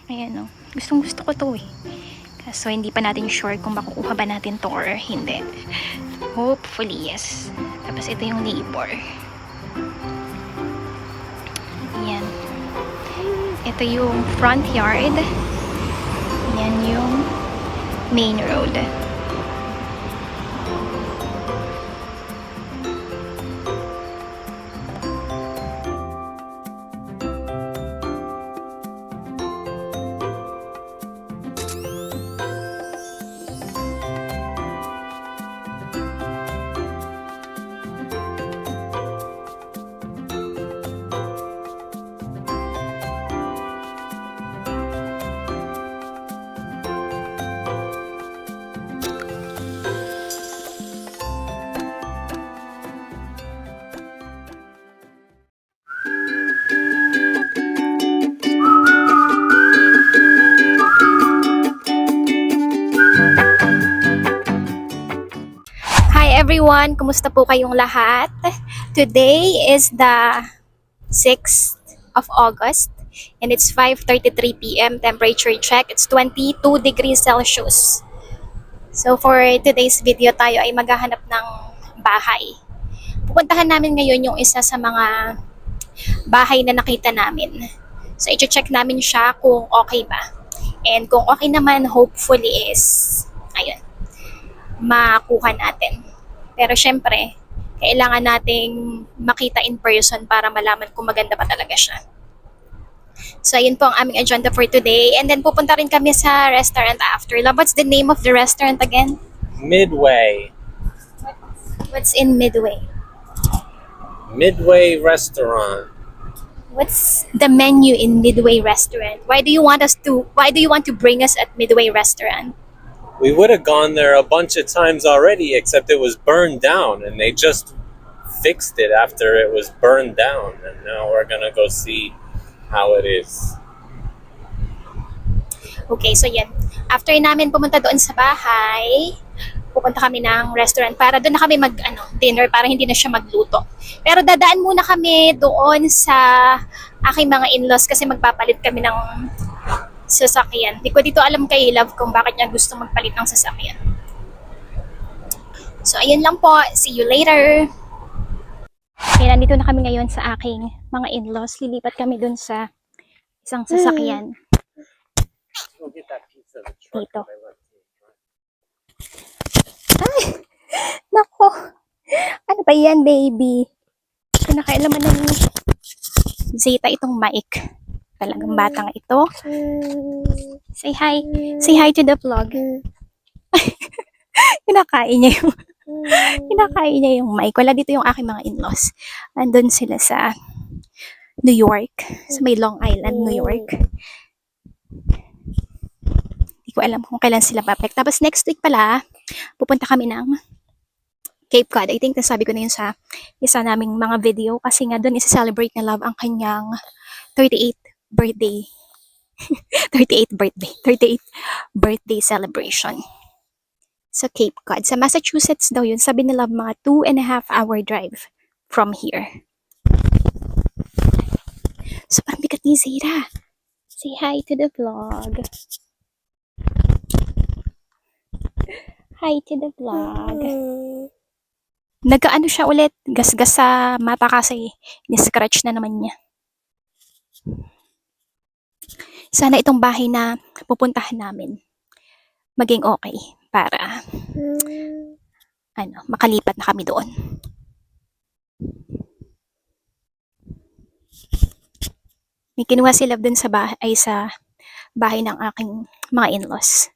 Ayan o. Gustong gusto ko to eh. Kaso hindi pa natin sure kung makukuha ba natin to or hindi. Hopefully yes. Tapos ito yung neighbor. Ayan. Ito yung front yard. Ayan yung main road. Hi everyone! Kumusta po kayong lahat? Today is the 6th of August and it's 5:33 p.m. Temperature check. It's 22 degrees Celsius. So for today's video tayo ay maghahanap ng bahay. Pupuntahan namin ngayon yung isa sa mga bahay na nakita namin. So i-check namin siya kung okay ba. And kung okay naman, hopefully is, ayun, makuha natin. Pero syempre, kailangan nating makita in person para malaman kung maganda pa talaga siya. So, ayun po ang aming agenda for today. And then, pupunta rin kami sa restaurant after. Love, what's the name of the restaurant again? Midway. What's in Midway? Midway Restaurant. What's the menu in Midway Restaurant? Why do you want to bring us at Midway Restaurant? We would have gone there a bunch of times already, except it was burned down, and they just fixed it after it was burned down, and now we're gonna go see how it is. Okay, so yan. After namin pumunta doon sa bahay, pupunta kami ng restaurant para doon na kami dinner para hindi na siya magluto. Pero dadaan muna kami doon sa aking mga in-laws kasi magpapalit kami ng sasakyan. Di ko dito alam kay Love kung bakit niya gusto magpalit ng sasakyan. So, ayun lang po. See you later! Kaya nandito na kami ngayon sa aking mga in-laws. Lilipat kami dun sa isang sasakyan. Go get that pizza. The truck Dito. that I left in the truck. Ay! Nako! Ano ba yan, baby? Kinakailaman ng Zeta itong mic. Talagang batang ito. Say hi. Say hi to the vlog. Kinakain niya yung mic. Wala dito yung aking mga in-laws. Andun sila sa New York. Sa may Long Island, New York. Hindi ko alam kung kailan sila babalik. Tapos next week pala, pupunta kami ng Cape Cod. I think nasabi ko na yun sa isa naming mga video. Kasi nga doon isa-celebrate na Love ang kanyang 38th birthday 38th birthday celebration sa Cape Cod. Sa Massachusetts daw yun. Sabi nila mga 2.5 hour drive from here. So parang bigat ni Zira. Say hi to the vlog. Hi to the vlog. Nagaano siya ulit. Gasgas sa mata kasi ni-scratch na naman niya. Sana itong bahay na pupuntahan namin maging okay para makalipat na kami doon. May kinuha sila dun sa bahay ng aking mga in-laws.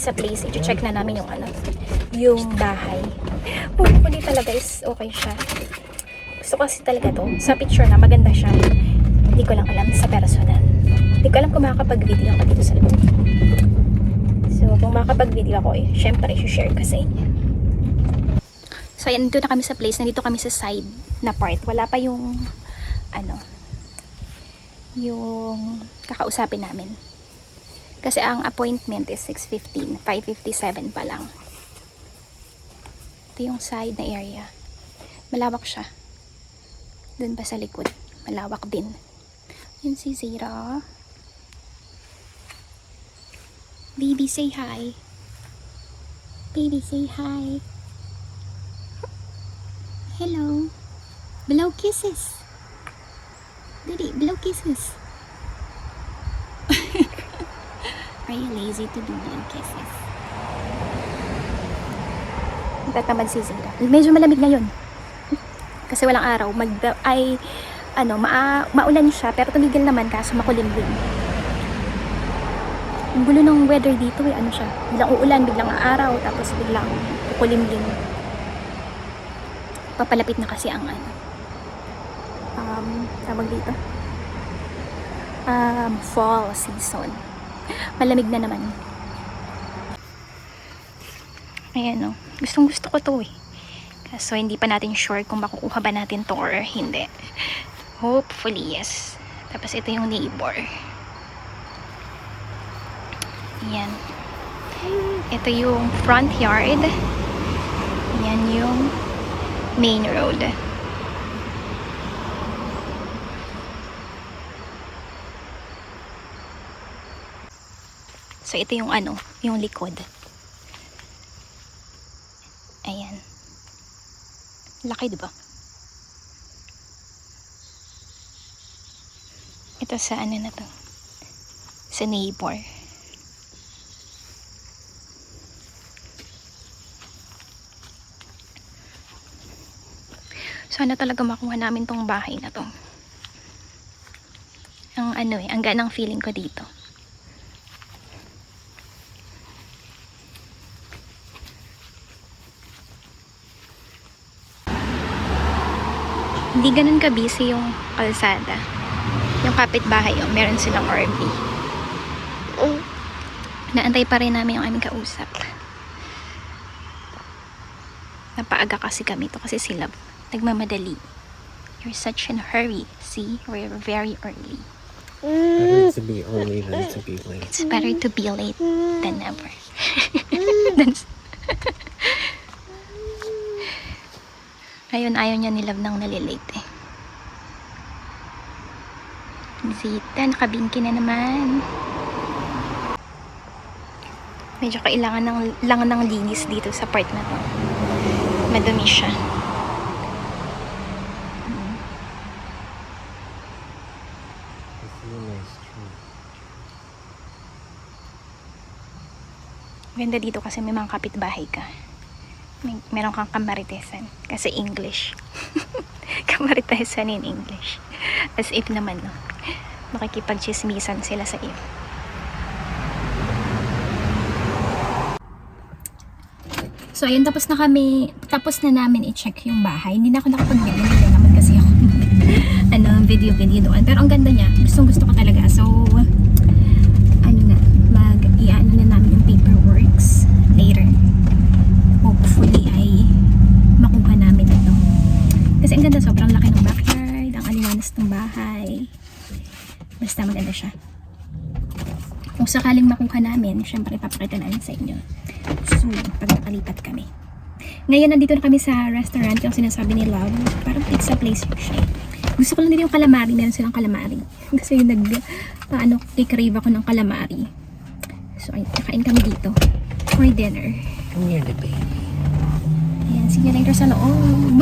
sa place. I-check na namin yung ano, yung bahay. Hopefully talaga is okay siya. Gusto ko kasi talaga to. Sa picture na maganda siya. Hindi ko lang alam sa personal. Hindi ko alam kung makakapag-video ako dito sa loob. So, kung makakapag-video ako syempre, i-share ko sa inyo. So, ayan, dito na kami sa place. Nandito kami sa side na part. Wala pa yung, ano, yung kakausapin namin. Kasi ang appointment is 6:15. 5:57 pa lang. Ito yung side na area. Malawak siya. Doon pa sa likod. Malawak din. Yun si Zira. Baby, say hi. Baby, say hi. Hello. Blow kisses. Didi, blow kisses. Are you lazy to do blow kisses? Tatamad si Zira. Medyo malamig ngayon. Kasi walang araw. Maulan siya, pero tumigil naman kaso makulimlim. Ang gulo ng weather dito ano siya. Biglang uulan, biglang araw, tapos biglang kukulimlim. Papalapit na kasi ang tawag dito. Fall season. Malamig na naman. Ayan o. Gustong gusto ko to eh. Kaso hindi pa natin sure kung makukuha ba natin to or hindi. Hopefully yes. Tapos ito yung neighbor. Ayan. Ito yung front yard. Ayan yung main road. So ito yung yung likod. Ayan. Laki, diba? Ito sa na to? Sa neighbor. Sana talaga makuha namin tong bahay na to. Ang ganang feeling ko dito. Hindi ganun ka-busy yung kalsada. Yung kapitbahay, meron silang RV. Naantay pa rin namin yung aming kausap. Napaaga kasi kami to kasi sila nagmamadali. You're such in a hurry. See, we're very early. Better to be early than to be late. It's better to be late than never. Ayun, ayaw niya ni Love nang nalilate eh. Zita, nakabingki na naman. Medyo kailangan lang ng linis dito sa part na to. Madumi siya. Ganda dito kasi may mga kapitbahay ka. Meron kang kamaritesan. Kasi English. Kamaritesan in English. As if naman, no? Makikipag-chismisan sila sa iyo. So, ayun, tapos na namin i-check yung bahay. Hindi na ako nakapag-video. Hindi naman kasi ako video doon. Pero ang ganda niya. Gusto ko talaga. So, i-ano na namin yung paperworks later. Hopefully ay makuha namin ito. Kasi ang ganda, sobrang laki ng backyard, ang aliwanas ng bahay. Basta maganda siya. Kung sakaling makuha namin, syempre papakita namin sa inyo soon pag nakalipat kami. Ngayon nandito na kami sa restaurant, yung sinasabi ni Love. Parang pizza place siya. Gusto ko lang din yung calamari, meron silang calamari. Kasi kikrave ako ng calamari. So, kakain kami dito for dinner. Come here, the baby. Ayan, see you later sa loob.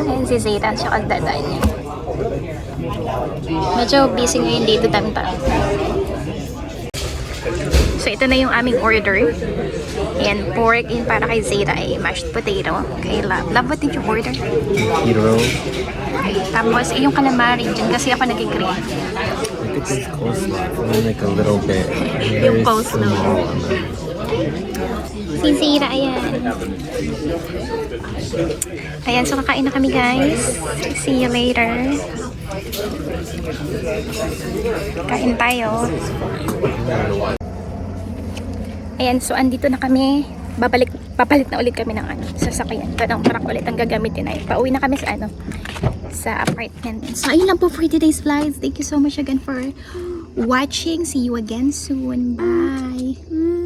Ayan si Zaytan siya kagdadan niya. Medyo busy ngayon dito, tamta. So So, ito na yung aming order. Ayan, pork. Yun para kay Zeta ay mashed potato. Kay Love. Love, what did you order? Hero. Okay. Tapos, yung calamari. Diyan kasi ako nag-crave. Look at this coleslaw. Only like a little bit. Yung Very coleslaw. small on the- Si Zeta, ayan. Ayan, so kakain na kami, guys. See you later. Kain tayo. Ayan, so andito na kami. Papalit na ulit kami ng sasakyan. Tanong truck ulit ang gagamitin ay. Pauwi na kami sa sa apartment. So, ayun lang po for today's vlogs. Thank you so much again for watching. See you again soon. Bye.